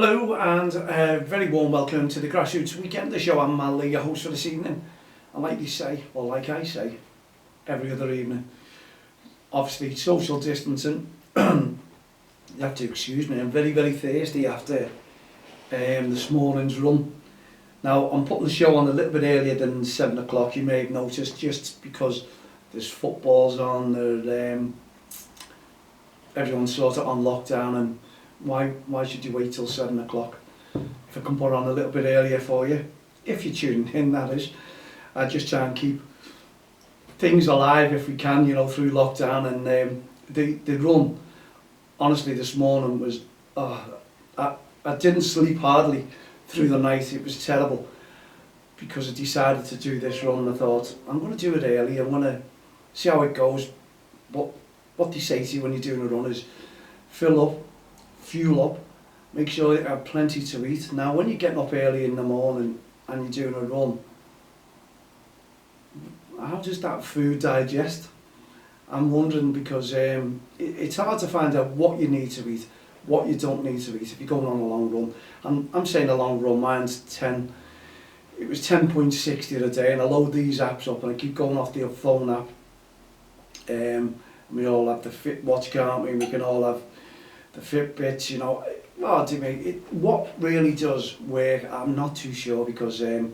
Hello and very warm welcome to the Grassroots Weekend, the show. I'm Mal Lee, your host for this evening. And like you say, or like I say, every other evening, obviously social distancing. You have to excuse me, I'm very thirsty after this morning's run. Now I'm putting the show on a little bit earlier than 7 o'clock, you may have noticed, just because there's footballs on, everyone's sort of on lockdown, and why should you wait till 7 o'clock? If I can put on a little bit earlier for you, if you're tuning in, that is. I just try and keep things alive if we can, you know, through lockdown. And the run, honestly, this morning was, I didn't sleep hardly through the night. It was terrible because I decided to do this run and I thought, I'm going to do it early, I'm going to see how it goes. But what they say to you when you're doing a run is fill up, fuel up, make sure you have plenty to eat. Now when you're getting up early in the morning and you're doing a run, how does that food digest? I'm wondering, because it's hard to find out what you need to eat, what you don't need to eat if you're going on a long run. I'm saying a long run, mine's 10, it was 10.60 a day, and I load these apps up and I keep going off the phone app. We all have the Fitwatch, can't we? We can all have the Fitbits, you know. Oh, do me, what really does work, I'm not too sure, because it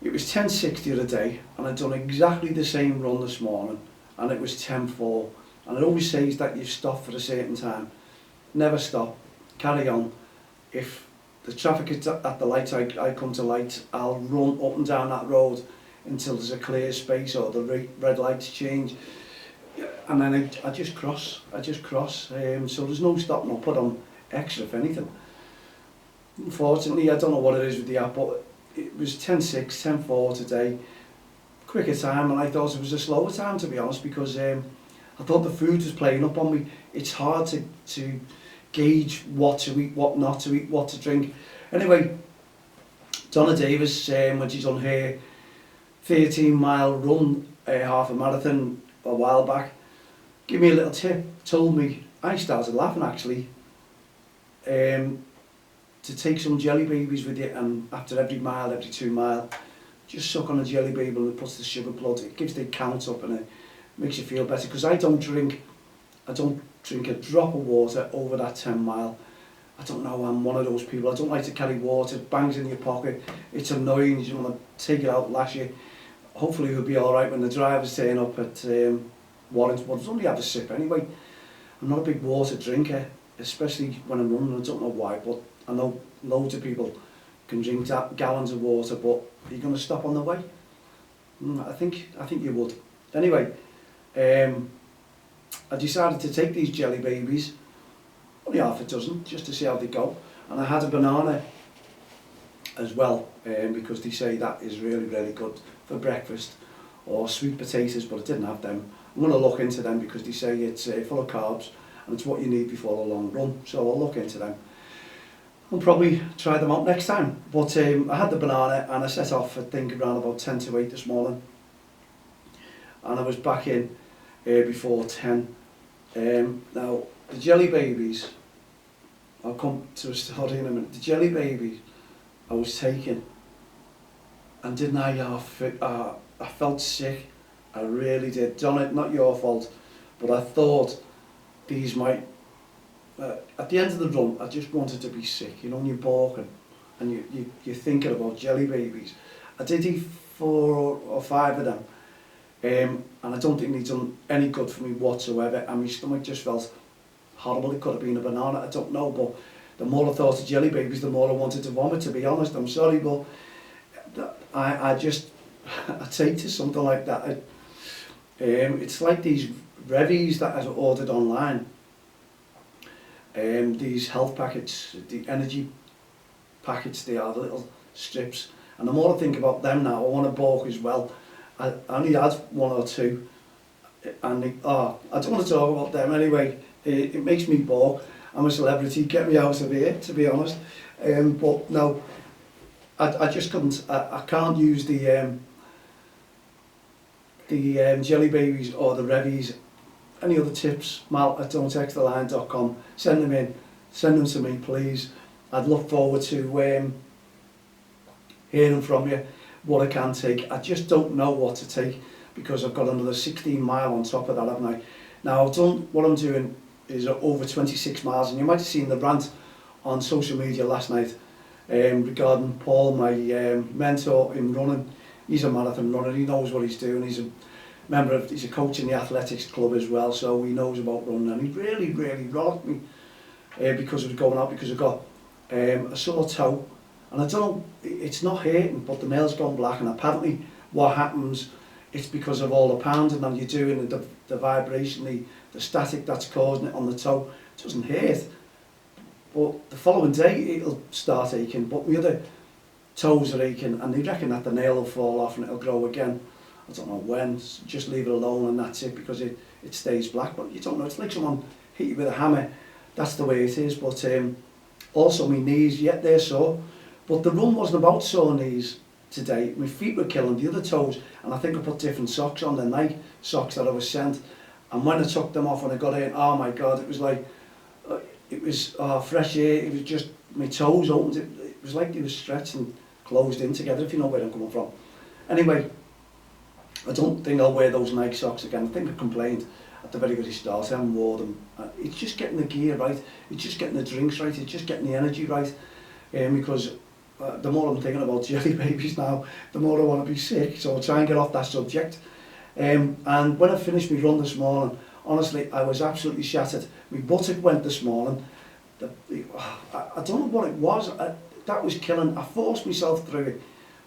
was 10.60 a day, and I'd done exactly the same run this morning, and it was 10.4. And it always says that you stop for a certain time. Never stop, carry on. If the traffic is at the light, I come to light, I'll run up and down that road until there's a clear space or the red lights change. And then I just cross, so there's no stopping or put on extra if anything. Unfortunately, I don't know what it is with the app, but it was 10.6, 10.4 today, quicker time, and I thought it was a slower time, to be honest, because I thought the food was playing up on me. It's hard to gauge what to eat, what not to eat, what to drink. Anyway, Donna Davis, when she's on her 13-mile run, half a marathon a while back, give me a little tip, told me, I started laughing actually, to take some jelly babies with you, and after every mile, every 2 mile, just suck on a jelly baby and it puts the sugar blood, it gives the count up and it makes you feel better. Because I don't drink a drop of water over that 10 mile. I don't know, I'm one of those people, I don't like to carry water, it bangs in your pocket, it's annoying, you want to take it out, lash you. Hopefully we'll be alright when the drivers turn up at Warrington, but I'll only have a sip anyway. I'm not a big water drinker, especially when I'm running. I don't know why, but I know loads of people can drink gallons of water, but are you going to stop on the way? I think you would. Anyway, I decided to take these jelly babies, only half a dozen, just to see how they go. And I had a banana as well, because they say that is really good for breakfast, or sweet potatoes, but I didn't have them. I'm going to look into them because they say it's full of carbs and it's what you need before a long run, so I'll look into them. I'll probably try them out next time. But I had the banana and I set off, I think, around about 10 to 8 this morning, and I was back in before 10. Now the jelly babies, I'll come to a story in a minute. The jelly babies I was taking, and didn't I felt sick, I really did. Donna, not your fault, but I thought these might, at the end of the run, I just wanted to be sick, you know, when you're balking and you're thinking about jelly babies. I did eat 4 or 5 of them, and I don't think they've done any good for me whatsoever, and my stomach just felt horrible. It could have been a banana, I don't know, but the more I thought of jelly babies, the more I wanted to vomit, to be honest. I'm sorry, but I take to something like that. It's like these Revies that I ordered online. These health packets, the energy packets, they are the little strips. And the more I think about them now, I want to balk as well. I only had 1 or 2, and I don't want to talk about them anyway. It makes me balk. I'm a celebrity, get me out of here, to be honest. But no, I just couldn't. I can't use the jelly babies or the Revies. Any other tips, mal@don'texttheline.com. Send them in, send them to me, please. I'd look forward to hearing from you what I can take. I just don't know what to take because I've got another 16 mile on top of that, haven't I? Now I've done, what I'm doing is over 26 miles, and you might have seen the rant on social media last night regarding Paul, my mentor in running. He's a marathon runner, he knows what he's doing, he's a coach in the athletics club as well, so he knows about running, and he really rocked me because of going out, because I've got a sore toe, and I don't know, it's not hurting, but the nail's gone black, and apparently what happens, it's because of all the pounding that you're doing, and the vibration, the static that's causing it on the toe. It doesn't hurt, but the following day it'll start aching, but the other toes are aching, and they reckon that the nail will fall off and it'll grow again. I don't know when, just leave it alone and that's it, because it stays black, but you don't know, it's like someone hit you with a hammer. That's the way it is. But also my knees, yeah, they're sore, but the run wasn't about sore knees today. My feet were killing, the other toes, and I think I put different socks on, the Nike socks that I was sent, and when I took them off, when I got in, oh my God, it was like, fresh air. It was just, my toes opened, it was like they were stretched and closed in together, if you know where I'm coming from. Anyway, I don't think I'll wear those Nike socks again. I think I complained at the very start, I haven't worn them. It's just getting the gear right, it's just getting the drinks right, it's just getting the energy right, because the more I'm thinking about jelly babies now, the more I want to be sick, so I'll try and get off that subject. And when I finished my run this morning, honestly, I was absolutely shattered. My buttock went this morning. I don't know what it was, that was killing. I forced myself through it.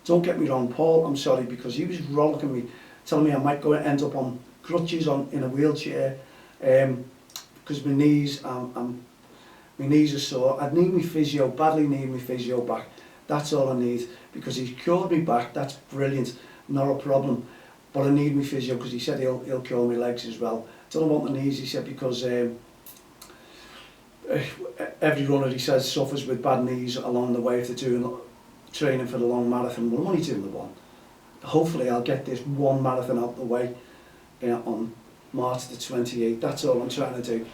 Don't get me wrong, Paul, I'm sorry, because he was rollicking me, telling me I might go and end up on crutches in a wheelchair, because my knees are sore. I need my physio, badly need my physio back. That's all I need, because he's cured me back. That's brilliant, not a problem. But I need my physio, because he said he'll cure my legs as well. Don't know about the knees, he said, because every runner, he says, suffers with bad knees along the way if they're doing training for the long marathon. Well, I'm only doing the one. Hopefully I'll get this one marathon out the way on March the 28th. That's all I'm trying to do.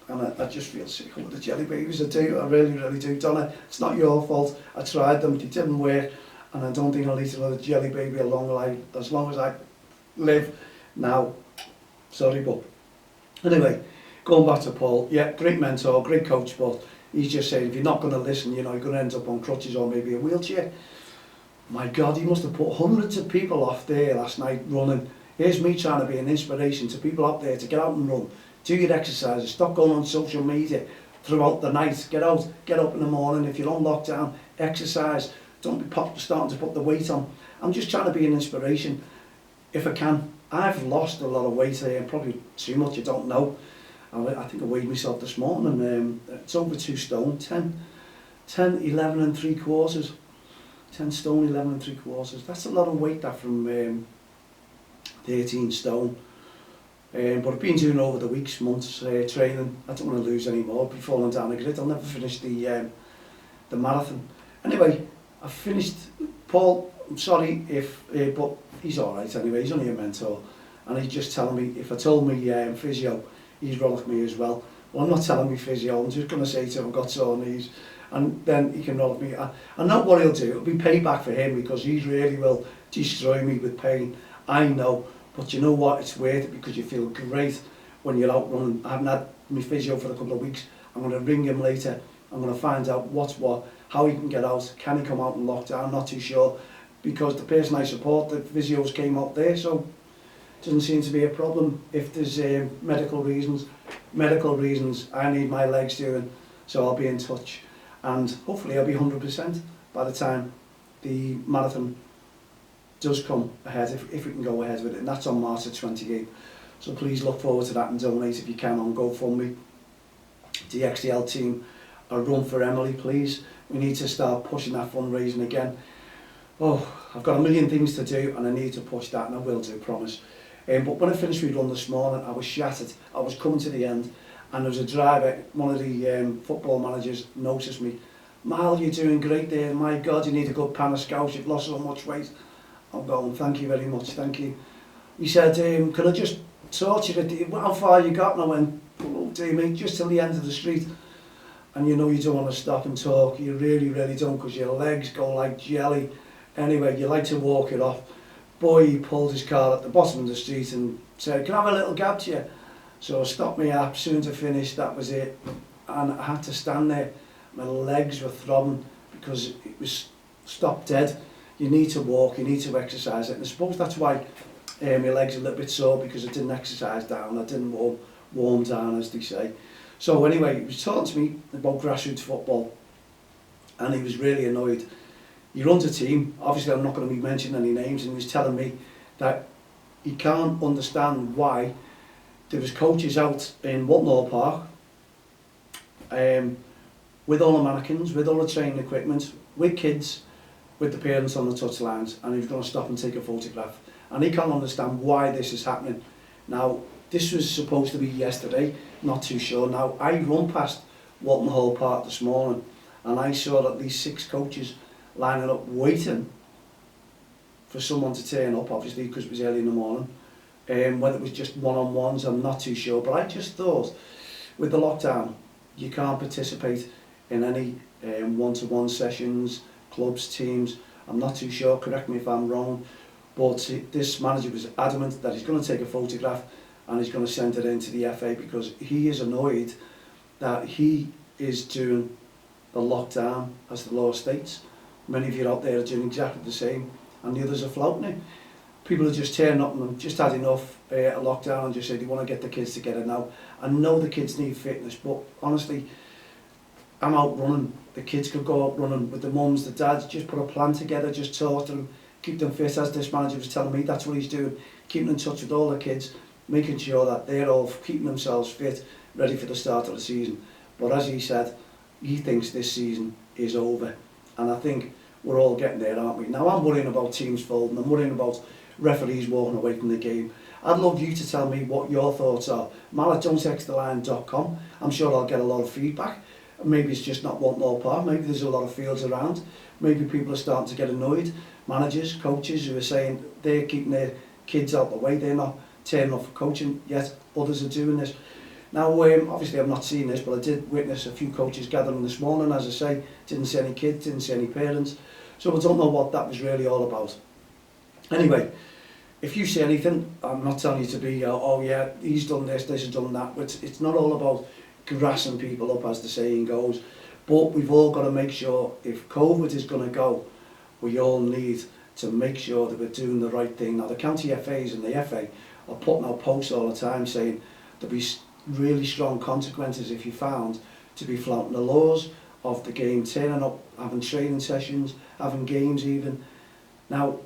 And I just feel sick of the jelly babies. I do, I really do. Donna, it's not your fault. I tried them, they didn't work, and I don't think I'll eat another jelly baby as long as I live now. Sorry, but anyway, going back to Paul, yeah, great mentor, great coach, but he's just saying, if you're not going to listen, you know, you're going to end up on crutches or maybe a wheelchair. My God, he must have put hundreds of people off there last night running. Here's me trying to be an inspiration to people out there to get out and run, do your exercises, stop going on social media throughout the night, get out, get up in the morning. If you're on lockdown, exercise, don't be starting to put the weight on. I'm just trying to be an inspiration if I can. I've lost a lot of weight here, probably too much, I don't know. I think I weighed myself this morning, it's over 2 stone, 10, 11 and 3/4. 10 stone, 11 and 3/4. That's a lot of weight, that, from 13 stone. But I've been doing over the weeks, months, training. I don't want to lose any more. I'll be falling down the grid. I'll never finish the marathon. Anyway, I've finished. Paul, I'm sorry but he's all right anyway. He's only a mentor, and he's just telling me, if I told me physio, he's rolling me as well. Well, I'm not telling me physio. I'm just going to say to him, I've got sore knees, and then he can roll me. I know what he'll do. It'll be payback for him, because he really will destroy me with pain. I know. But you know what, it's worth it, because you feel great when you're out running. I haven't had my physio for a couple of weeks. I'm going to ring him later. I'm going to find out what's what, how he can get out. Can he come out in lockdown? Not too sure, because the person I support, the physios, came out there, so it doesn't seem to be a problem. If there's medical reasons, I need my legs doing, so I'll be in touch. And hopefully I'll be 100% by the time the marathon does come ahead, if we can go ahead with it, and that's on March the 28th. So please look forward to that and donate if you can on GoFundMe. DXTL team, a run for Emily, please. We need to start pushing that fundraising again. Oh, I've got a million things to do, and I need to push that, and I will do, promise. But when I finished my run this morning, I was shattered. I was coming to the end, and there was a driver, one of the football managers, noticed me. Mal, you're doing great there. My God, you need a good pan of scouts. You've lost so much weight. I'm going, thank you very much, thank you. He said, can I just torture it? How far you got? And I went, oh dear me, just till the end of the street. and you know you don't want to stop and talk, you really, really don't, because your legs go like jelly. Anyway, you like to walk it off. Boy, he pulled his car at the bottom of the street and said, "Can I have a little gab to you?" So I stopped me up, soon as I finished, that was it. And I had to stand there. My legs were throbbing because it was stopped dead. You need to walk, you need to exercise it. And I suppose that's why my legs are a little bit sore, because I didn't exercise down, I didn't warm down, as they say. So anyway, he was talking to me about grassroots football, and he was really annoyed. He runs a team, obviously I'm not going to be mentioning any names, and he was telling me that he can't understand why there was coaches out in Walton Park with all the mannequins, with all the training equipment, with kids, with the parents on the touchlines, and he was going to stop and take a photograph. And he can't understand why this is happening. Now, this was supposed to be yesterday, not too sure. Now, I run past Walton Park this morning, and I saw at least 6 coaches lining up waiting for someone to turn up, obviously because it was early in the morning. Whether it was just one-on-ones, I'm not too sure, but I just thought with the lockdown you can't participate in any one-to-one sessions, clubs, teams. I'm not too sure, correct me if I'm wrong, but this manager was adamant that he's going to take a photograph and he's going to send it in to the FA, because he is annoyed that he is doing the lockdown as the law states. Many of you out there are doing exactly the same, and the others are flouting it. People are just turning up and just had enough a lockdown and just say they want to get the kids together now. I know the kids need fitness, but honestly, I'm out running. The kids could go out running with the mums, the dads, just put a plan together, just talk to them, keep them fit, as this manager was telling me, that's what he's doing, keeping in touch with all the kids, making sure that they're all keeping themselves fit, ready for the start of the season. But as he said, he thinks this season is over. And I think we're all getting there, aren't we? Now, I'm worrying about teams folding, I'm worrying about referees walking away from the game. I'd love you to tell me what your thoughts are. mal@don'ttexttheline.com. I'm sure I'll get a lot of feedback. Maybe it's just not Walton Park, maybe there's a lot of fields around. Maybe people are starting to get annoyed. Managers, coaches who are saying they're keeping their kids out the way, they're not turning up for coaching, yet others are doing this. Now, obviously I've not seen this, but I did witness a few coaches gathering this morning, as I say, didn't see any kids, didn't see any parents, so I don't know what that was really all about. Anyway, if you see anything, I'm not telling you to be, oh yeah, he's done this, this has done that, but it's not all about grassing people up, as the saying goes, but we've all got to make sure, if COVID is going to go, we all need to make sure that we're doing the right thing. Now, the county FAs and the FA are putting out posts all the time saying there'll be really strong consequences if you're found to be flouting the laws of the game, turning up, having training sessions, having games even. Now,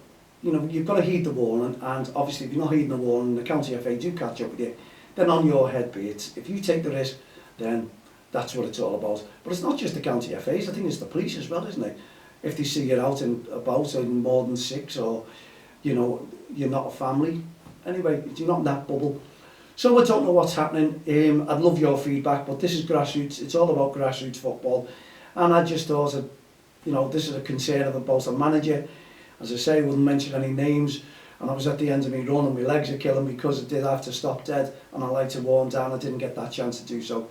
you know, you've got to heed the warning, and obviously if you're not heeding the warning, the county FA do catch up with you, then on your head be it. If you take the risk, then that's what it's all about. But it's not just the county FAs, I think it's the police as well, isn't it? If they see you out and about in more than 6, or, you know, you're not a family. Anyway, you're not in that bubble. So I don't know what's happening. I'd love your feedback, but this is grassroots. It's all about grassroots football. And I just thought, you know, this is a concern of both a manager. As I say, I wouldn't mention any names. And I was at the end of my run and my legs are killing because I did have to stop dead. And I like to warm down. I didn't get that chance to do so.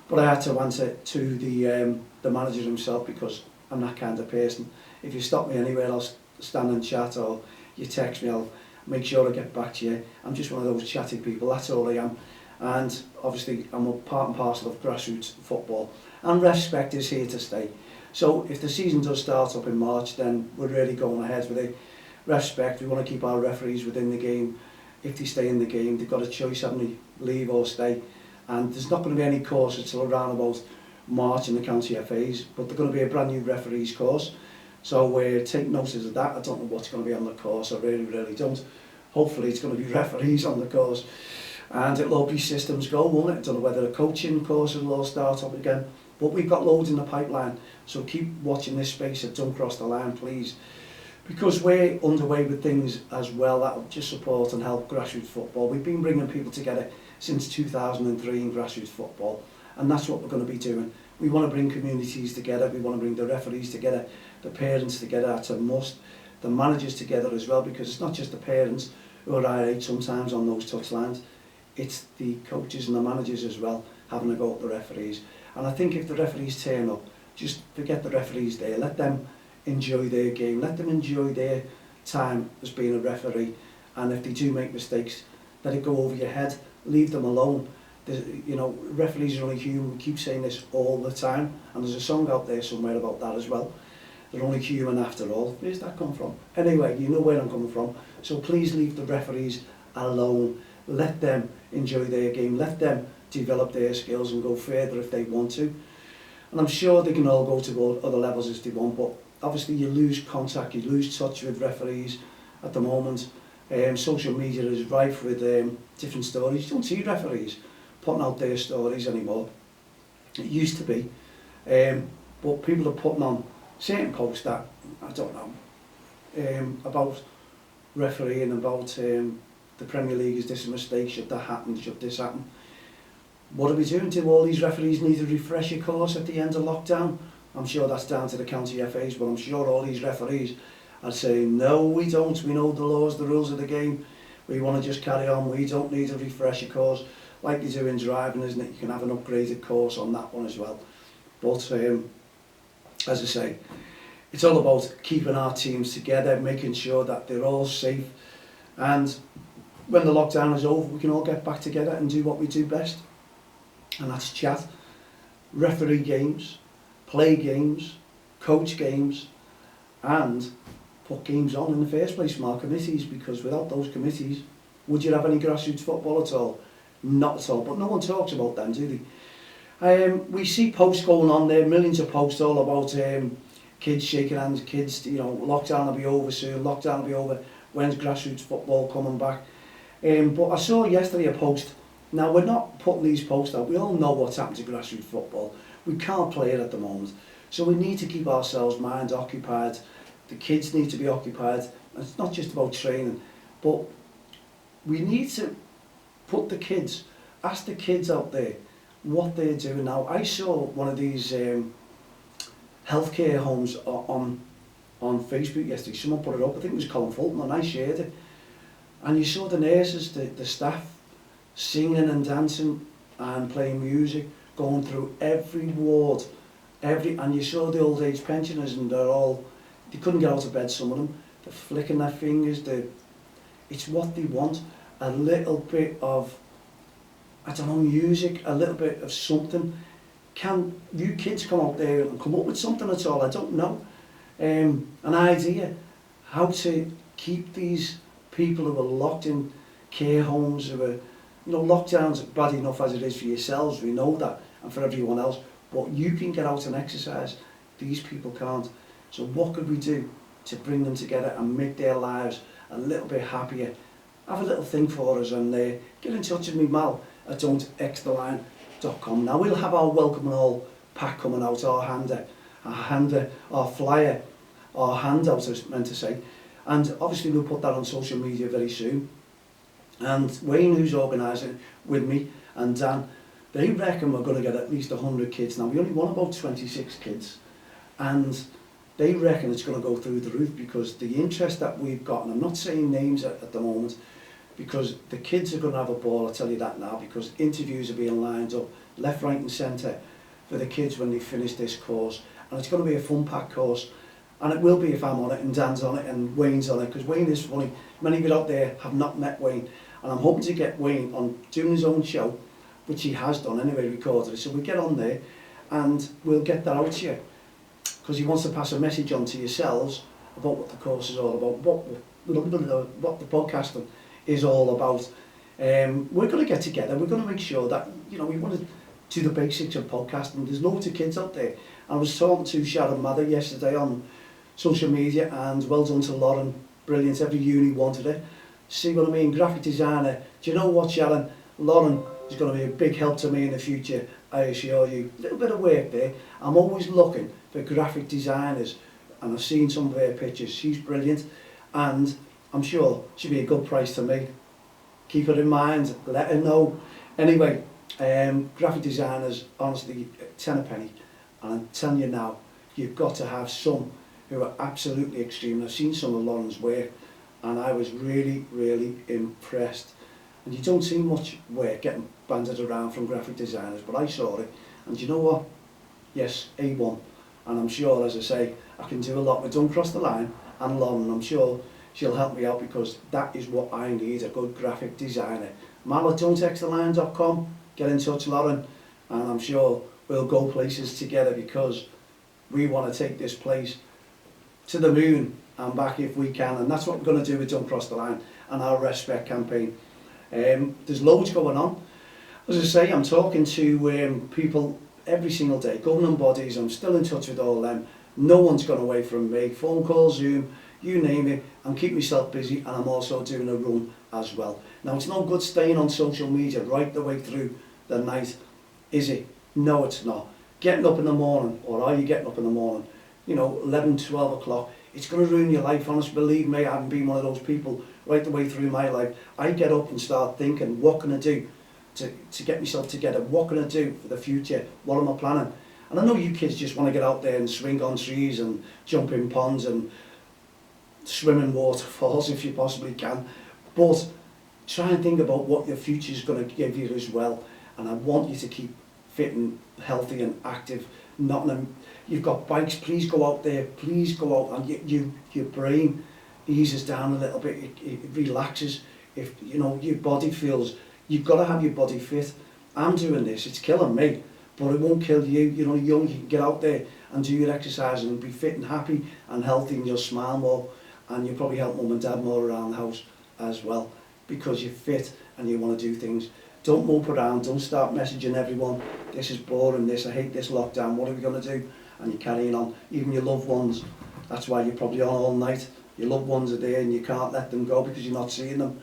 But I had to answer to the manager himself, because I'm that kind of person. If you stop me anywhere, I'll stand and chat, or you text me, I'll make sure I get back to you. I'm just one of those chatty people, that's all I am. And obviously I'm a part and parcel of grassroots football. And respect is here to stay. So if the season does start up in March, then we're really going ahead with it. Respect, we want to keep our referees within the game. If they stay in the game, they've got a choice, haven't they? Leave or stay. And there's not going to be any courses until around about March in the county FAs, but there's going to be a brand new referees course. So take notice of that. I don't know what's going to be on the course, I really don't. Hopefully it's going to be referees on the course, and it'll all be systems go, won't it? I don't know whether the coaching courses will all start up again, but we've got loads in the pipeline, so keep watching this space at Don't Cross the Line, please, because we're underway with things as well that will just support and help grassroots football. We've been bringing people together since 2003 in grassroots football, and that's what we're going to be doing. We want to bring communities together, we want to bring the referees together, the parents together, that's a must, the managers together as well, because it's not just the parents who are irate sometimes on those touchlines, it's the coaches and the managers as well having a go at the referees. And I think if the referees turn up, just forget the referees there, let them enjoy their game, let them enjoy their time as being a referee, and if they do make mistakes, let it go over your head, leave them alone. You know, referees are only human, we keep saying this all the time, and there's a song out there somewhere about that as well. They're only human after all. Where's that come from? Anyway, you know where I'm coming from. So please leave the referees alone. Let them enjoy their game. Let them develop their skills and go further if they want to. And I'm sure they can all go to other levels if they want, but obviously you lose contact, you lose touch with referees at the moment. Social media is rife with different stories. You don't see referees putting out their stories anymore. It used to be. But people are putting on certain posts that, I don't know, about refereeing, about the Premier League, is this a mistake, should that happen, should this happen? What are we doing? Do all these referees need a refresher course at the end of lockdown? I'm sure that's down to the county FAs, but I'm sure all these referees are saying, no, we don't, we know the laws, the rules of the game, we want to just carry on, we don't need a refresher course, like they do in driving, isn't it? You can have an upgraded course on that one as well. But as I say, it's all about keeping our teams together, making sure that they're all safe, and when the lockdown is over, we can all get back together and do what we do best, and that's chat, referee games, play games, coach games, and put games on in the first place from our committees, because without those committees, would you have any grassroots football at all? Not at all, but no one talks about them, do they? We see posts going on there, millions of posts all about kids shaking hands, kids, you know, lockdown will be over soon, lockdown will be over, when's grassroots football coming back? But I saw yesterday a post. Now, we're not putting these posts out, we all know what's happened to grassroots football, we can't play it at the moment, so we need to keep ourselves mind occupied, the kids need to be occupied, and it's not just about training, but we need to put the kids, ask the kids out there what they're doing now. I saw one of these healthcare homes on Facebook yesterday, someone put it up, I think it was Colin Flouting, and I shared it, and you saw the nurses, the staff, singing and dancing and playing music, going through every ward, and you saw the old age pensioners, and they couldn't get out of bed, some of them, they're flicking their fingers, it's what they want, a little bit of, I don't know, music, a little bit of something. Can you kids come out there and come up with something at all? I don't know. An idea how to keep these people who are locked in care homes, who are, you know, lockdown's bad enough as it is for yourselves, we know that, and for everyone else, but you can get out and exercise, these people can't. So what could we do to bring them together and make their lives a little bit happier? Have a little thing for us, and get in touch with me, Mal, at don'txtheline.com. Now, we'll have our welcome and all pack coming out, our flyer, our handout, I was meant to say, and obviously we'll put that on social media very soon. And Wayne, who's organising with me, and Dan, they reckon we're going to get at least 100 kids. Now, we only want about 26 kids, and they reckon it's going to go through the roof, because the interest that we've got, and I'm not saying names at the moment, because the kids are going to have a ball, I'll tell you that now, because interviews are being lined up left, right and centre for the kids when they finish this course, and it's going to be a fun-packed course, and it will be if I'm on it and Dan's on it and Wayne's on it, because Wayne is funny. Many of you out there have not met Wayne, and I'm hoping to get Wayne on doing his own show, which he has done anyway, recorded it, so we'll get on there and we'll get that out to you, because he wants to pass a message on to yourselves about what the course is all about, what the podcasting is all about. We're going to get together, we're going to make sure that, you know, we want to do the basics of podcasting. There's loads of kids out there. I was talking to Sharon Mather yesterday on social media, and well done to Lauren, brilliant, every uni wanted it. See what I mean, graphic designer. Do you know what, Sharon? Lauren is going to be a big help to me in the future, I assure you. A little bit of work there. I'm always looking for graphic designers, and I've seen some of her pictures. She's brilliant, and I'm sure she'll be a good price to me. Keep her in mind, let her know. Anyway, graphic designers, honestly, 10 a penny. And I'm telling you now, you've got to have some who are absolutely extreme. I've seen some of Lauren's work, and I was really, really impressed. And you don't see much work getting banded around from graphic designers, but I saw it, And you know what? Yes, A1. And I'm sure, as I say, I can do a lot with Don't Cross the Line and Lauren, and I'm sure she'll help me out because that is what I need, a good graphic designer. Mal at don'txtl.com, get in touch, Lauren, and I'm sure we'll go places together because we want to take this place to the moon and back if we can, and that's what we're going to do with Don't Cross the Line and our Respect campaign. There's loads going on. As I say, I'm talking to people every single day, governing bodies. I'm still in touch with all of them. No one's gone away from me. Phone call, Zoom, you name it. I'm keeping myself busy, and I'm also doing a run as well. Now, it's no good staying on social media right the way through the night, is it? No, it's not. Getting up in the morning, or are you getting up in the morning, you know, 11, 12 o'clock, it's going to ruin your life, honest. Believe me, I haven't been one of those people right the way through my life. I get up and start thinking, what can I do to get myself together? What can I do for the future? What am I planning? And I know you kids just want to get out there and swing on trees and jump in ponds and swim in waterfalls if you possibly can. But try and think about what your future is going to give you as well. And I want you to keep fit and healthy and active. You've got bikes, please go out there, please go out, and your brain eases down a little bit, it relaxes. If you know your body feels, you've got to have your body fit. I'm doing this, it's killing me, but it won't kill you. You know, you can get out there and do your exercise and be fit and happy and healthy, and you'll smile more, and you'll probably help mum and dad more around the house as well, because you're fit and you want to do things. Don't mope around, don't start messaging everyone, this is boring, I hate this lockdown, what are we going to do? And you're carrying on. Even your loved ones, that's why you're probably on all night. Your loved ones are there and you can't let them go because you're not seeing them.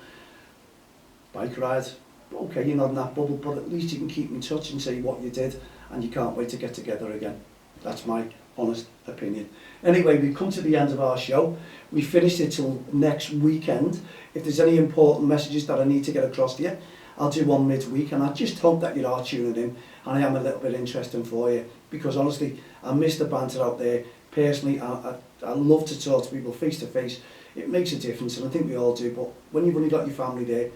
Bike ride, okay, you're not in that bubble, but at least you can keep in touch and say what you did, and you can't wait to get together again. That's my honest opinion. Anyway, we've come to the end of our show. We finished it till next weekend. If there's any important messages that I need to get across to you, I'll do one midweek, and I just hope that you are tuning in and I am a little bit interesting for you, because honestly, I miss the banter out there. Personally, I love to talk to people face to face. It makes a difference, and I think we all do, but when you've only got your family there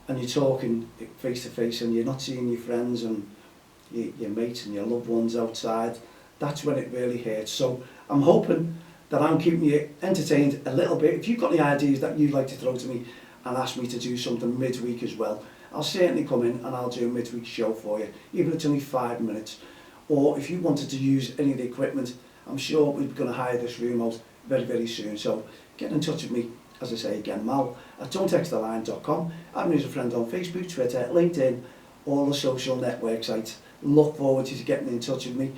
and you're talking face to face and you're not seeing your friends and your mates and your loved ones outside, that's when it really hurts. So I'm hoping that I'm keeping you entertained a little bit. If you've got any ideas that you'd like to throw to me and ask me to do something midweek as well, I'll certainly come in and I'll do a midweek show for you, even if it's only 5 minutes. Or if you wanted to use any of the equipment, I'm sure we're going to hire this room out very, very soon. So get in touch with me, as I say again, Mal at don'txtl.com. Add me as a friend on Facebook, Twitter, LinkedIn, all the social network sites. Look forward to you getting in touch with me.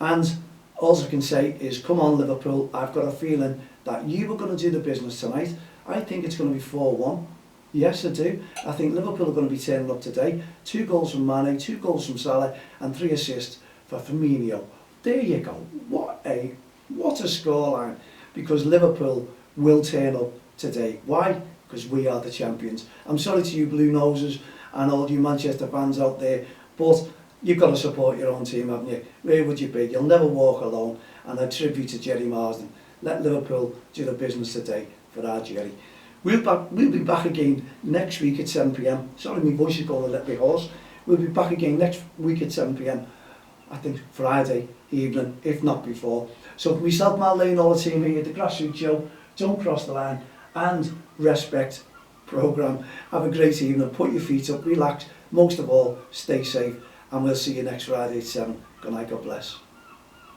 And all I can say is, come on Liverpool, I've got a feeling that you are going to do the business tonight. I think it's going to be 4-1. Yes, I do. I think Liverpool are going to be turning up today. 2 goals from Mane, 2 goals from Salah, and 3 assists for Firmino. There you go. What a scoreline. Because Liverpool will turn up today. Why? Because we are the champions. I'm sorry to you Blue Noses and all you Manchester fans out there, but you've got to support your own team, haven't you? Where would you be? You'll never walk alone. And a tribute to Jerry Marsden. Let Liverpool do the business today for our Jerry. We'll be back again next week at 7 p.m. Sorry, my voice is going a little bit hoarse. We'll be back again next week at 7 p.m. I think Friday evening, if not before. So for myself, Mal Lane, all the team here at the Grassroots Show, Don't Cross the Line and Respect programme. Have a great evening. Put your feet up, relax. Most of all, stay safe. And we'll see you next Friday at 7. Good night, God bless.